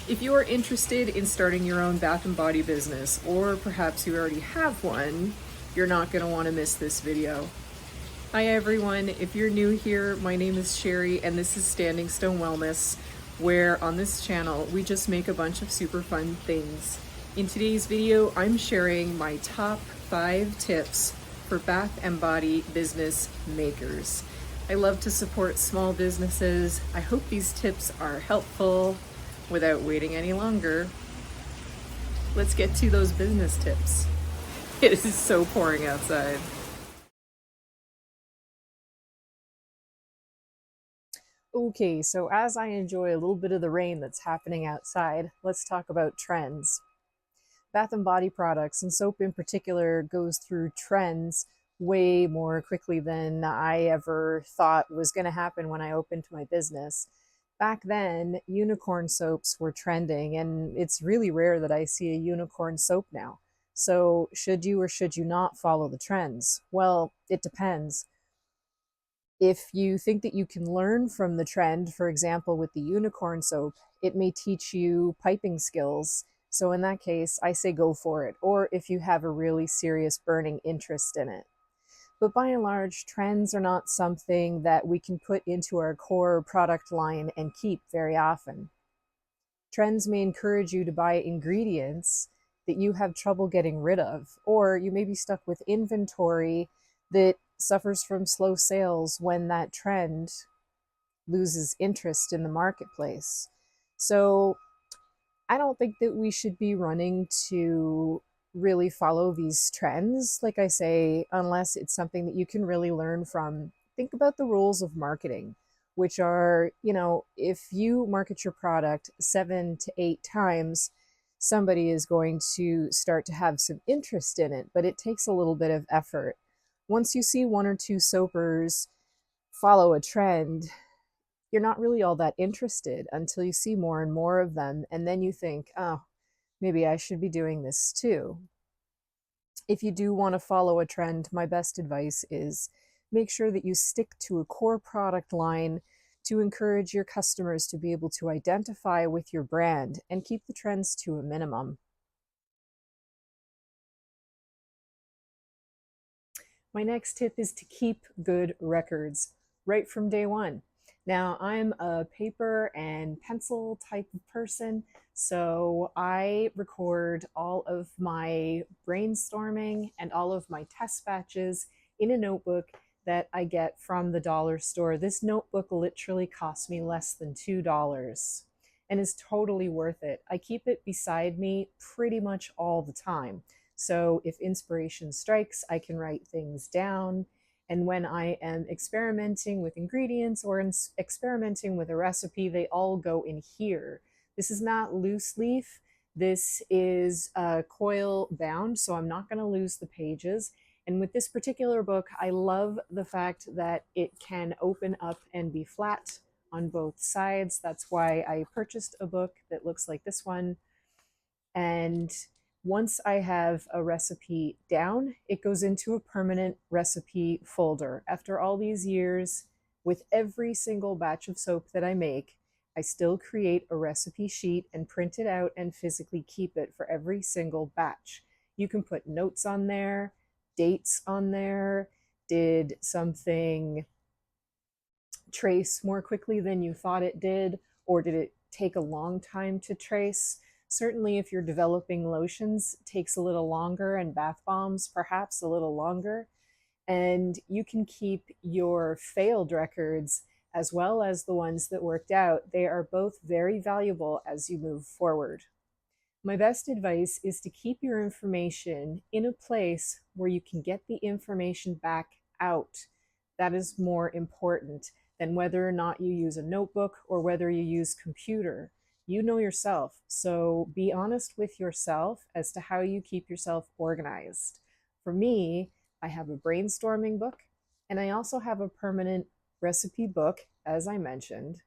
If you are interested in starting your own bath and body business, or perhaps you already have one, you're not going to want to miss this video. Hi everyone, if you're new here, my name is Sherry and this is Standing Stone Wellness, where on this channel we just make a bunch of super fun things. In today's video, I'm sharing my top 5 tips for bath and body business makers. I love to support small businesses. I hope these tips are helpful. Without waiting any longer, let's get to those business tips. It is so pouring outside. Okay, so as I enjoy a little bit of the rain that's happening outside, let's talk about trends. Bath and body products, and soap in particular, goes through trends way more quickly than I ever thought was going to happen when I opened my business. Back then, unicorn soaps were trending, and it's really rare that I see a unicorn soap now. So should you or should you not follow the trends? Well, it depends. If you think that you can learn from the trend, for example, with the unicorn soap, it may teach you piping skills. So in that case, I say go for it. Or if you have a really serious burning interest in it. But by and large, trends are not something that we can put into our core product line and keep very often. Trends may encourage you to buy ingredients that you have trouble getting rid of, or you may be stuck with inventory that suffers from slow sales when that trend loses interest in the marketplace. So I don't think that we should be running to really follow these trends, like I say, unless it's something that you can really learn from. Think about the rules of marketing, which are, if you market your product 7 to 8 times, somebody is going to start to have some interest in it, but it takes a little bit of effort. Once you see 1 or 2 soapers follow a trend, you're not really all that interested until you see more and more of them, and then you think, oh, maybe I should be doing this too. If you do want to follow a trend, my best advice is make sure that you stick to a core product line to encourage your customers to be able to identify with your brand and keep the trends to a minimum. My next tip is to keep good records right from day one. Now, I'm a paper and pencil type of person, so I record all of my brainstorming and all of my test batches in a notebook that I get from the dollar store. This notebook literally cost me less than $2 and is totally worth it. I keep it beside me pretty much all the time. So if inspiration strikes, I can write things down. And when I am experimenting with ingredients or experimenting with a recipe, they all go in here. This is not loose leaf. This is coil bound, so I'm not going to lose the pages. And with this particular book, I love the fact that it can open up and be flat on both sides. That's why I purchased a book that looks like this one. And once I have a recipe down, it goes into a permanent recipe folder. After all these years, with every single batch of soap that I make, I still create a recipe sheet and print it out and physically keep it for every single batch. You can put notes on there, dates on there. Did something trace more quickly than you thought it did, or did it take a long time to trace? Certainly, if you're developing lotions, it takes a little longer, and bath bombs perhaps a little longer. And you can keep your failed records as well as the ones that worked out. They are both very valuable as you move forward. My best advice is to keep your information in a place where you can get the information back out. That is more important than whether or not you use a notebook or whether you use computer. You know yourself, so be honest with yourself as to how you keep yourself organized. For me, I have a brainstorming book, and I also have a permanent recipe book, as I mentioned.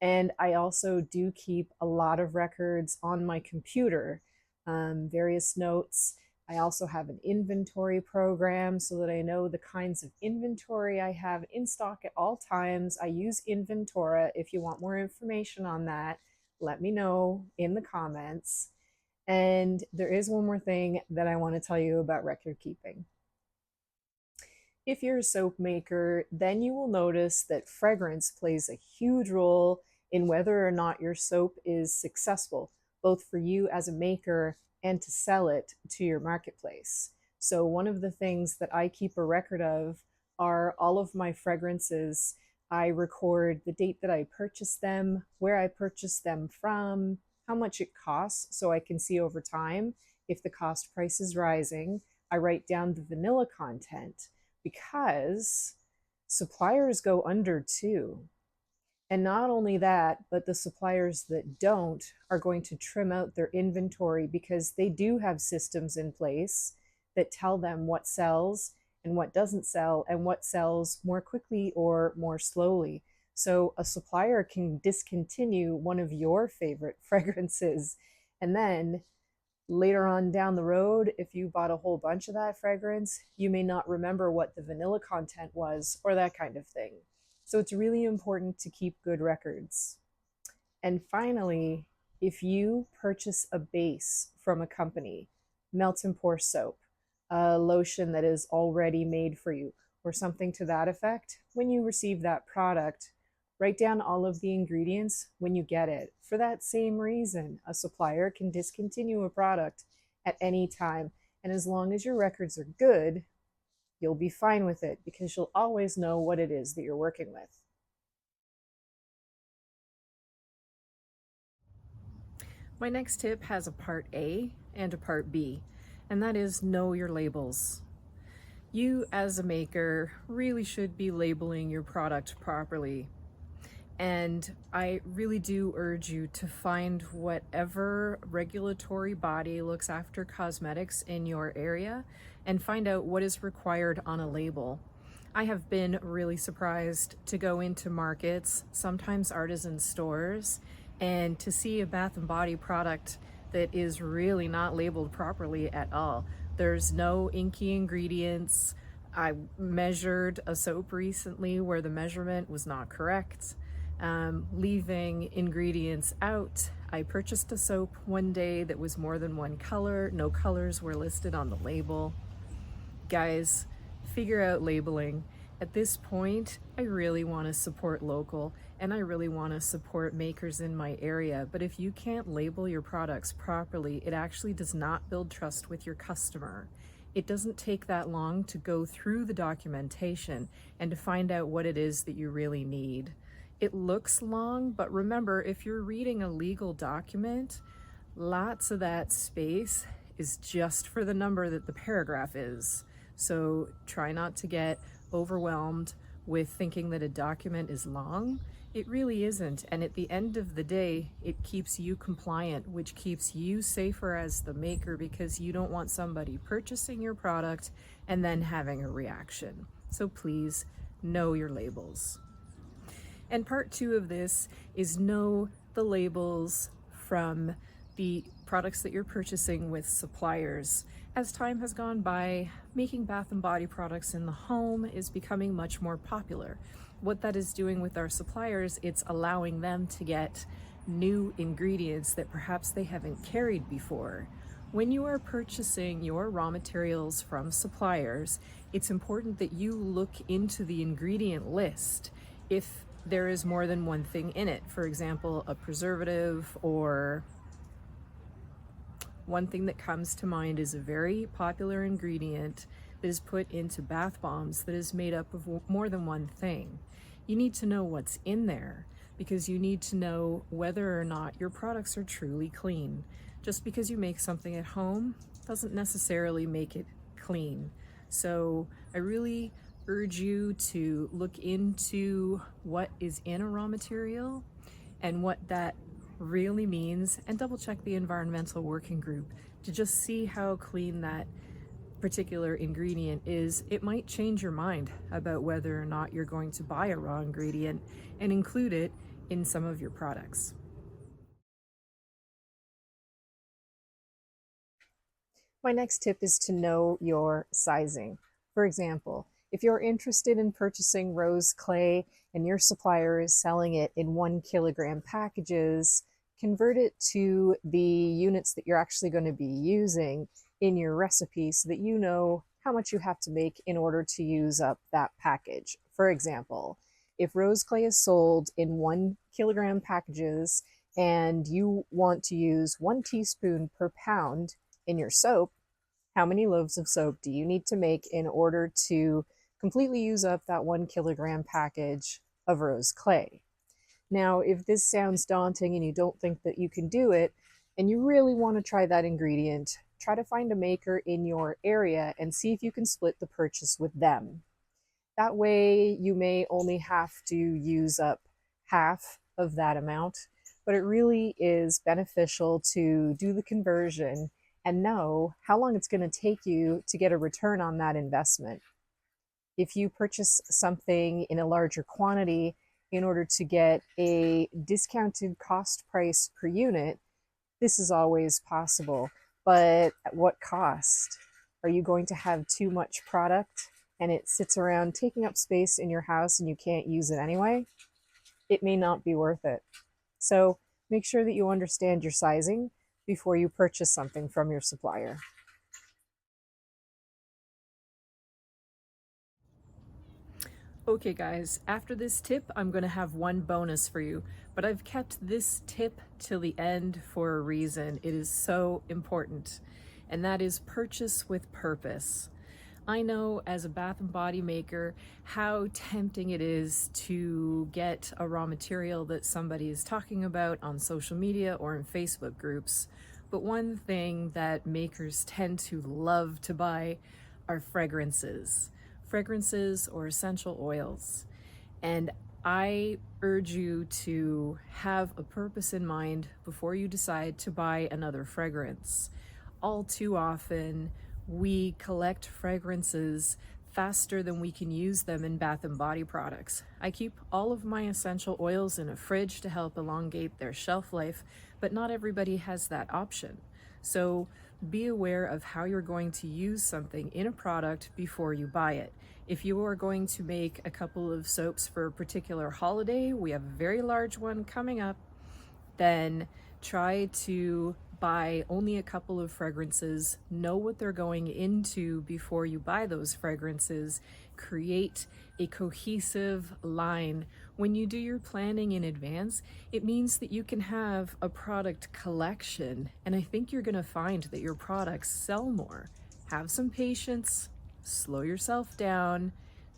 And I also do keep a lot of records on my computer, various notes. I also have an inventory program so that I know the kinds of inventory I have in stock at all times. I use Inventora. If you want more information on that, let me know in the comments. And there is one more thing that I want to tell you about record keeping. If you're a soap maker, then you will notice that fragrance plays a huge role in whether or not your soap is successful, both for you as a maker and to sell it to your marketplace. So, one of the things that I keep a record of are all of my fragrances. I record the date that I purchased them, where I purchased them from, how much it costs, so I can see over time if the cost price is rising. I write down the vanilla content because suppliers go under too. And not only that, but the suppliers that don't are going to trim out their inventory because they do have systems in place that tell them what sells and what doesn't sell and what sells more quickly or more slowly. So a supplier can discontinue one of your favorite fragrances, and then later on down the road, if you bought a whole bunch of that fragrance, you may not remember what the vanilla content was or that kind of thing. So it's really important to keep good records. And finally, if you purchase a base from a company, melt and pour soap, a lotion that is already made for you, or something to that effect, when you receive that product, write down all of the ingredients when you get it. For that same reason, a supplier can discontinue a product at any time. And as long as your records are good, you'll be fine with it because you'll always know what it is that you're working with. My next tip has a part A and a part B, and that is know your labels. You, as a maker, really should be labeling your product properly. And I really do urge you to find whatever regulatory body looks after cosmetics in your area and find out what is required on a label. I have been really surprised to go into markets, sometimes artisan stores, and to see a bath and body product that is really not labeled properly at all. There's no inky ingredients. I measured a soap recently where the measurement was not correct. Leaving ingredients out. I purchased a soap one day that was more than one color. No colors were listed on the label. Guys, figure out labeling. At this point, I really want to support local and I really want to support makers in my area. But if you can't label your products properly, it actually does not build trust with your customer. It doesn't take that long to go through the documentation and to find out what it is that you really need. It looks long, but remember, if you're reading a legal document, lots of that space is just for the number that the paragraph is. So try not to get overwhelmed with thinking that a document is long. It really isn't. And at the end of the day, it keeps you compliant, which keeps you safer as the maker because you don't want somebody purchasing your product and then having a reaction. So please know your labels. And part 2 of this is know the labels from the products that you're purchasing with suppliers. As time has gone by, making bath and body products in the home is becoming much more popular. What that is doing with our suppliers, it's allowing them to get new ingredients that perhaps they haven't carried before. When you are purchasing your raw materials from suppliers, it's important that you look into the ingredient list. If there is more than one thing in it, for example, a preservative, or one thing that comes to mind is a very popular ingredient that is put into bath bombs that is made up of more than one thing. You need to know what's in there because you need to know whether or not your products are truly clean. Just because you make something at home doesn't necessarily make it clean. So I really urge you to look into what is in a raw material and what that really means, and double check the environmental working group to just see how clean that particular ingredient is. It might change your mind about whether or not you're going to buy a raw ingredient and include it in some of your products. My next tip is to know your sizing. For example, if you're interested in purchasing rose clay and your supplier is selling it in 1 kilogram packages, convert it to the units that you're actually going to be using in your recipe so that you know how much you have to make in order to use up that package. For example, if rose clay is sold in 1 kilogram packages and you want to use 1 teaspoon per pound in your soap, how many loaves of soap do you need to make in order to completely use up that 1 kilogram package of rose clay? Now, if this sounds daunting and you don't think that you can do it, and you really want to try that ingredient, try to find a maker in your area and see if you can split the purchase with them. That way, you may only have to use up half of that amount, but it really is beneficial to do the conversion and know how long it's going to take you to get a return on that investment. If you purchase something in a larger quantity in order to get a discounted cost price per unit, this is always possible. But at what cost? Are you going to have too much product and it sits around taking up space in your house and you can't use it anyway? It may not be worth it. So make sure that you understand your sizing before you purchase something from your supplier. Okay guys, after this tip, I'm going to have one bonus for you, but I've kept this tip till the end for a reason. It is so important, and that is purchase with purpose. I know as a bath and body maker how tempting it is to get a raw material that somebody is talking about on social media or in Facebook groups, but one thing that makers tend to love to buy are fragrances or essential oils. And I urge you to have a purpose in mind before you decide to buy another fragrance. All too often, we collect fragrances faster than we can use them in bath and body products. I keep all of my essential oils in a fridge to help elongate their shelf life, but not everybody has that option. So be aware of how you're going to use something in a product before you buy it. If you are going to make a couple of soaps for a particular holiday, we have a very large one coming up, then try to buy only a couple of fragrances, know what they're going into before you buy those fragrances, create a cohesive line. When you do your planning in advance, it means that you can have a product collection, and I think you're going to find that your products sell more. Have some patience, slow yourself down.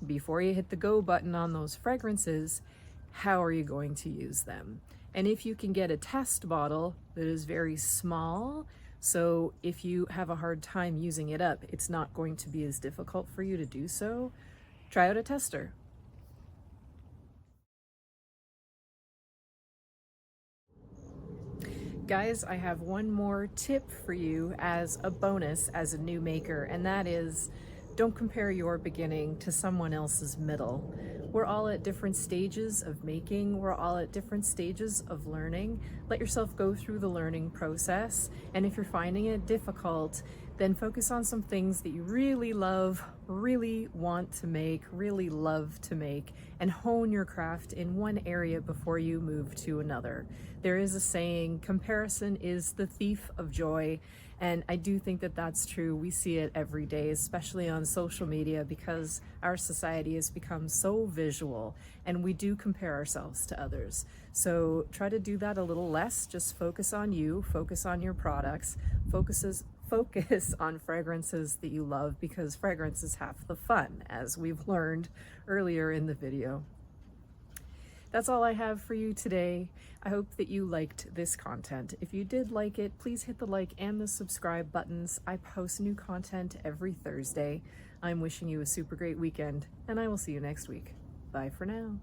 Before you hit the go button on those fragrances, how are you going to use them? And if you can get a test bottle that is very small, so if you have a hard time using it up, it's not going to be as difficult for you to do so, try out a tester. Guys, I have one more tip for you as a bonus as a new maker, and that is don't compare your beginning to someone else's middle. We're all at different stages of making. We're all at different stages of learning. Let yourself go through the learning process. And if you're finding it difficult, then focus on some things that you really love, really want to make, really love to make, and hone your craft in one area before you move to another. There is a saying, comparison is the thief of joy. And I do think that that's true. We see it every day, especially on social media, because our society has become so visual and we do compare ourselves to others. So try to do that a little less. Just focus on you, focus on your products, focus on fragrances that you love, because fragrance is half the fun, as we've learned earlier in the video. That's all I have for you today. I hope that you liked this content. If you did like it, please hit the like and the subscribe buttons. I post new content every Thursday. I'm wishing you a super great weekend, and I will see you next week. Bye for now.